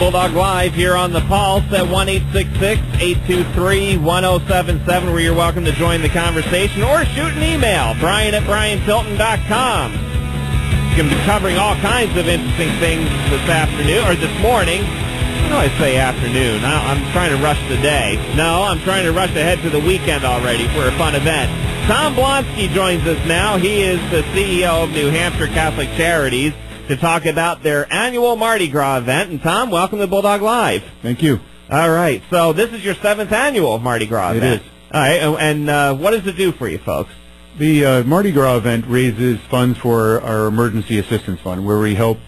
Bulldog Live here on the Pulse at 1-866-823-1077, where you're welcome to join the conversation or shoot an email, brian@briantilton.com. You're going to be covering all kinds of interesting things this afternoon, or this morning. I know I say afternoon. I'm trying to rush the day. No, I'm trying to rush ahead to the weekend already for a fun event. Tom Blonsky joins us now. He is the CEO of New Hampshire Catholic Charities to talk about their annual Mardi Gras event. And Tom, welcome to Bulldog Live. Thank you. All right, so this is your 7th annual Mardi Gras event. It is. All right, and what does it do for you folks? The Mardi Gras event raises funds for our Emergency Assistance Fund, where we help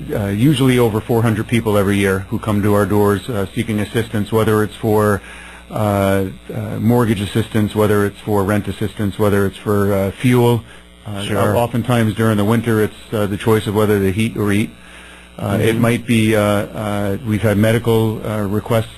usually over 400 people every year who come to our doors seeking assistance, whether it's for mortgage assistance, whether it's for rent assistance, whether it's for fuel. Sure. Oftentimes during the winter, it's the choice of whether to heat or eat. It might be, we've had medical requests.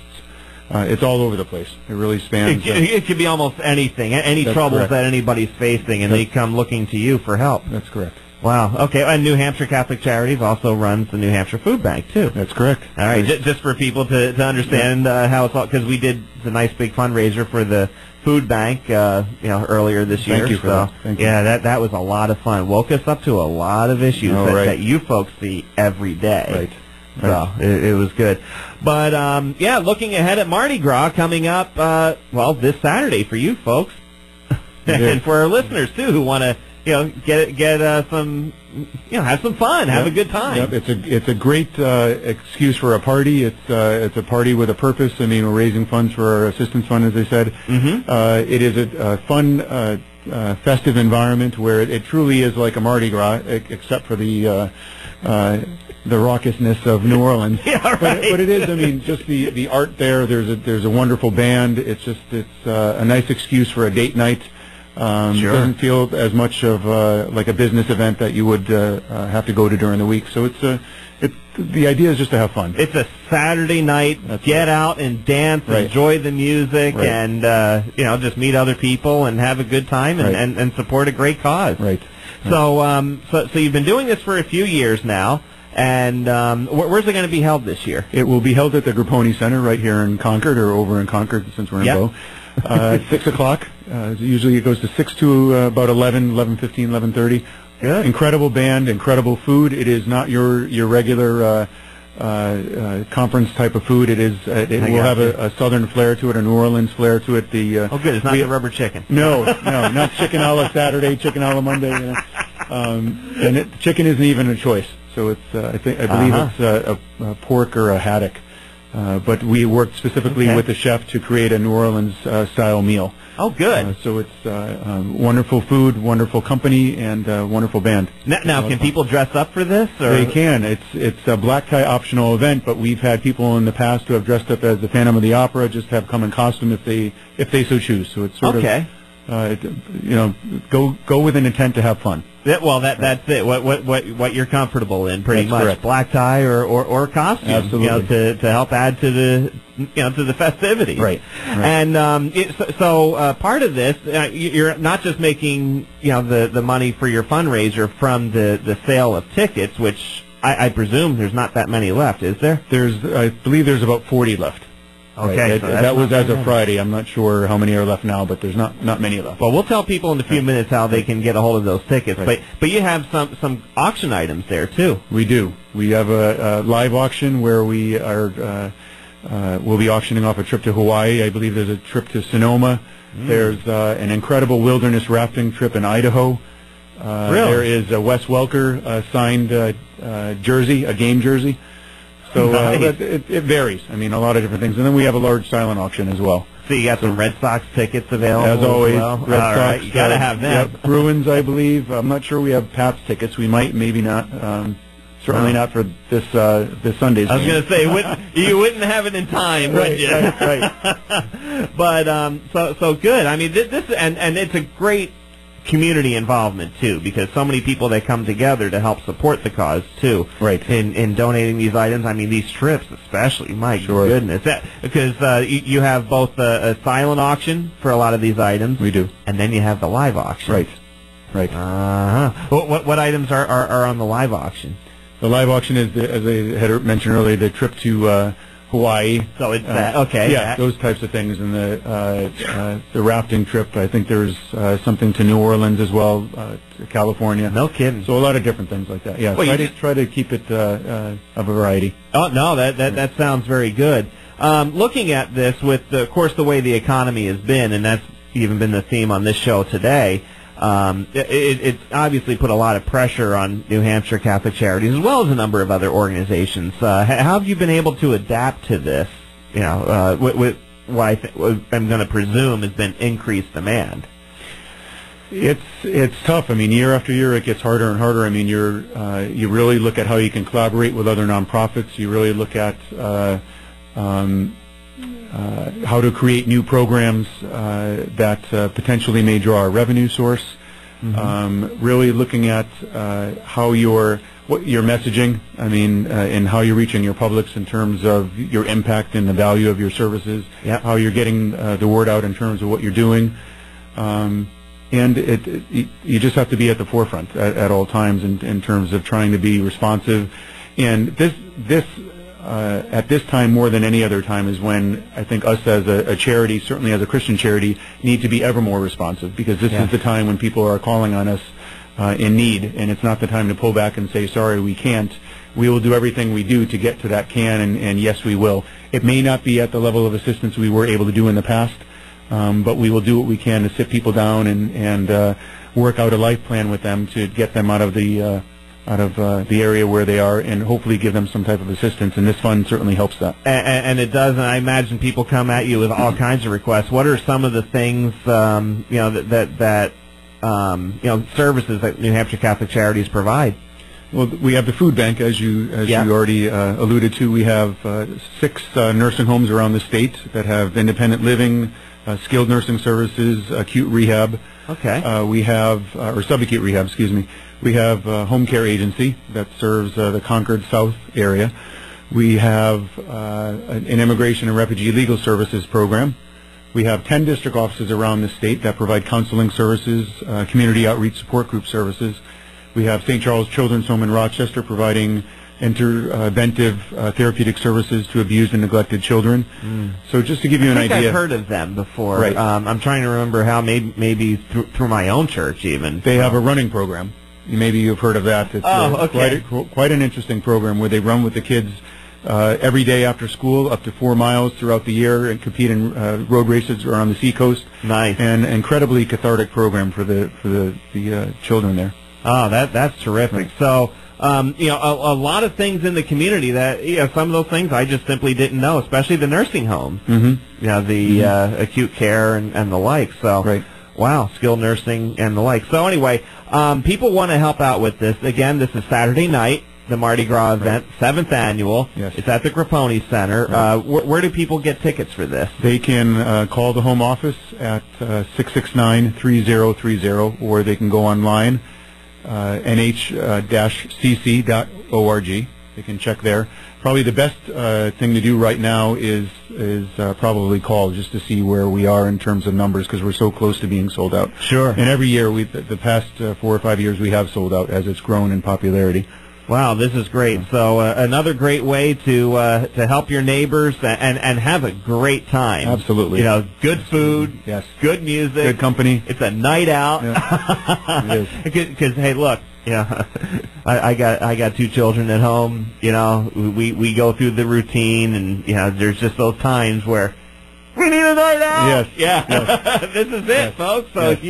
It's all over the place. It really spans. It could be almost anything, any troubles correct. that anybody's facing, and they come looking to you for help. That's correct. Wow. Okay. And New Hampshire Catholic Charities also runs the New Hampshire Food Bank too. That's correct. All right. Just for people to understand how it's all, because we did the nice big fundraiser for the food bank, earlier this year. Thank you for that. Thank you. Yeah, that was a lot of fun. Woke us up to a lot of issues that you folks see every day. Right. So it was good. But looking ahead at Mardi Gras coming up, this Saturday for you folks, and for our listeners too, who want to get some, have some fun, have a good time. Yep. It's a great excuse for a party. It's a party with a purpose. I mean, we're raising funds for our assistance fund, as I said. It is a fun, festive environment where it truly is like a Mardi Gras, except for the raucousness of New Orleans. Yeah, right. But it is. I mean, just the art there. There's a wonderful band. It's a nice excuse for a date night. It doesn't feel as much of like a business event that you would have to go to during the week. So the idea is just to have fun. It's a Saturday night. Get out and dance, enjoy the music, and just meet other people and have a good time and support a great cause. Right. So you've been doing this for a few years now. And where's it going to be held this year? It will be held at the Grapponi Center right here in Concord, or over in Concord since we're in Bow. 6 o'clock. Usually it goes to 6 to about 11:15, 11:30. Good. Incredible band, incredible food. It is not your regular conference type of food. It will have a southern flair to it, a New Orleans flair to it. Good. It's not the rubber chicken. No, not chicken a la Saturday, chicken a la Monday. And chicken isn't even a choice. So it's I believe it's a pork or a haddock. But we worked specifically with the chef to create a New Orleans style meal. Oh, good. So it's wonderful food, wonderful company, and wonderful band. Now can people dress up for this? Or? They can. It's a black tie optional event, but we've had people in the past who have dressed up as the Phantom of the Opera, just have come in costume if they so choose. So it's sort of go with an intent to have fun. That's it. What you're comfortable in, pretty much. Correct. Black tie or costume. Absolutely. To help add to the to the festivities. Right. And part of this, you're not just making the money for your fundraiser from the sale of tickets, which I presume there's not that many left, is there? I believe there's about 40 left. Okay, right. That was as of Friday. I'm not sure how many are left now, but there's not many left. Well, we'll tell people in a few minutes how they can get a hold of those tickets. Right. But you have some auction items there too. We do. We have a live auction where we are we'll be auctioning off a trip to Hawaii. I believe there's a trip to Sonoma. There's an incredible wilderness rafting trip in Idaho. Really? There is a Wes Welker signed jersey, a game jersey. So it varies. I mean, a lot of different things. And then we have a large silent auction as well. So you got some Red Sox tickets available as always. Red Sox. Right, you got to have them. Yep. Bruins, I believe. I'm not sure we have Pats tickets. We might, maybe not. Certainly not for this Sunday's game. I was going to say you wouldn't have it in time, would you? Right. But so good. I mean, this and it's a great community involvement too, because so many people that come together to help support the cause too. Right. In donating these items, I mean these trips especially. My goodness, because you have both a silent auction for a lot of these items. We do, and then you have the live auction. Right. What items are on the live auction? The live auction is, as I had mentioned earlier, the trip to Hawaii. So it's that. Okay. Yeah, those types of things. And the rafting trip, I think there's something to New Orleans as well, to California. No kidding. So a lot of different things like that. Yeah, well, try to keep it of a variety. Oh, no, that sounds very good. Looking at this with, of course, the way the economy has been, and that's even been the theme on this show today, it's obviously put a lot of pressure on New Hampshire Catholic Charities as well as a number of other organizations. How have you been able to adapt to this? You know, with what I'm going to presume has been increased demand. It's tough. I mean, year after year, it gets harder and harder. I mean, you really look at how you can collaborate with other nonprofits. You really look at how to create new programs that potentially may draw a revenue source. Really looking at how your messaging, I mean, and how you're reaching your publics in terms of your impact and the value of your services. Yep. How you're getting the word out in terms of what you're doing. And you just have to be at the forefront at all times in terms of trying to be responsive. And this at this time more than any other time is when I think us as a charity, certainly as a Christian charity, need to be ever more responsive, because this is the time when people are calling on us in need, and it's not the time to pull back and say, sorry, we can't. We will do everything we do to get to that can, and yes, we will. It may not be at the level of assistance we were able to do in the past, but we will do what we can to sit people down and work out a life plan with them to get them out of the area where they are, and hopefully give them some type of assistance, and this fund certainly helps that. And it does, and I imagine people come at you with all kinds of requests. What are some of the things, services that New Hampshire Catholic Charities provide? Well, we have the food bank, as you already alluded to. We have 6 nursing homes around the state that have independent living, skilled nursing services, acute rehab. Okay. We have, or subacute rehab, excuse me. We have a home care agency that serves the Concord South area. We have an immigration and refugee legal services program. We have 10 district offices around the state that provide counseling services, community outreach support group services. We have St. Charles Children's Home in Rochester providing interventive therapeutic services to abused and neglected children. So just to give you an idea. I've heard of them before. Right. I'm trying to remember how, maybe through my own church even. They have a running program. Maybe you've heard of that. It's quite an interesting program where they run with the kids every day after school, up to 4 miles throughout the year, and compete in road races around the seacoast. Nice. And incredibly cathartic program for the children there. Oh, that's terrific. Right. So, a lot of things in the community that, some of those things I just simply didn't know, especially the nursing home. The acute care and the like. So, right. Wow, skilled nursing and the like. So anyway, people want to help out with this. Again, this is Saturday night, the Mardi Gras event, 7th annual. Yes. It's at the Grapponi Center. Right. Where do people get tickets for this? They can call the home office at 669-3030, or they can go online, nh-cc.org. They can check there. Probably the best thing to do right now is probably call, just to see where we are in terms of numbers, because we're so close to being sold out. Sure. And every year, the past 4 or 5 years, we have sold out as it's grown in popularity. Wow, this is great. So another great way to help your neighbors and have a great time. Absolutely. Good food. Yes. Good music. Good company. It's a night out. Yeah. It is. Because hey, look. I got 2 children at home. We go through the routine, and there's just those times where we need a night out. Yes. Yeah. Yes. This is it, folks. So if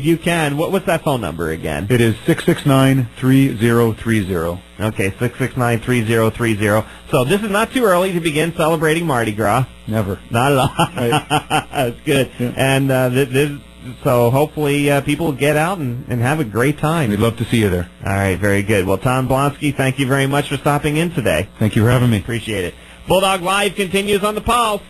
you can, what's that phone number again? It is 669-3030. Okay, 669-3030. So this is not too early to begin celebrating Mardi Gras. Never. Not at all. Right. That's good. Yeah. And so hopefully people get out and have a great time. We'd love to see you there. All right, very good. Well, Tom Blonsky, thank you very much for stopping in today. Thank you for having me. Appreciate it. Bulldog Live continues on the Pulse.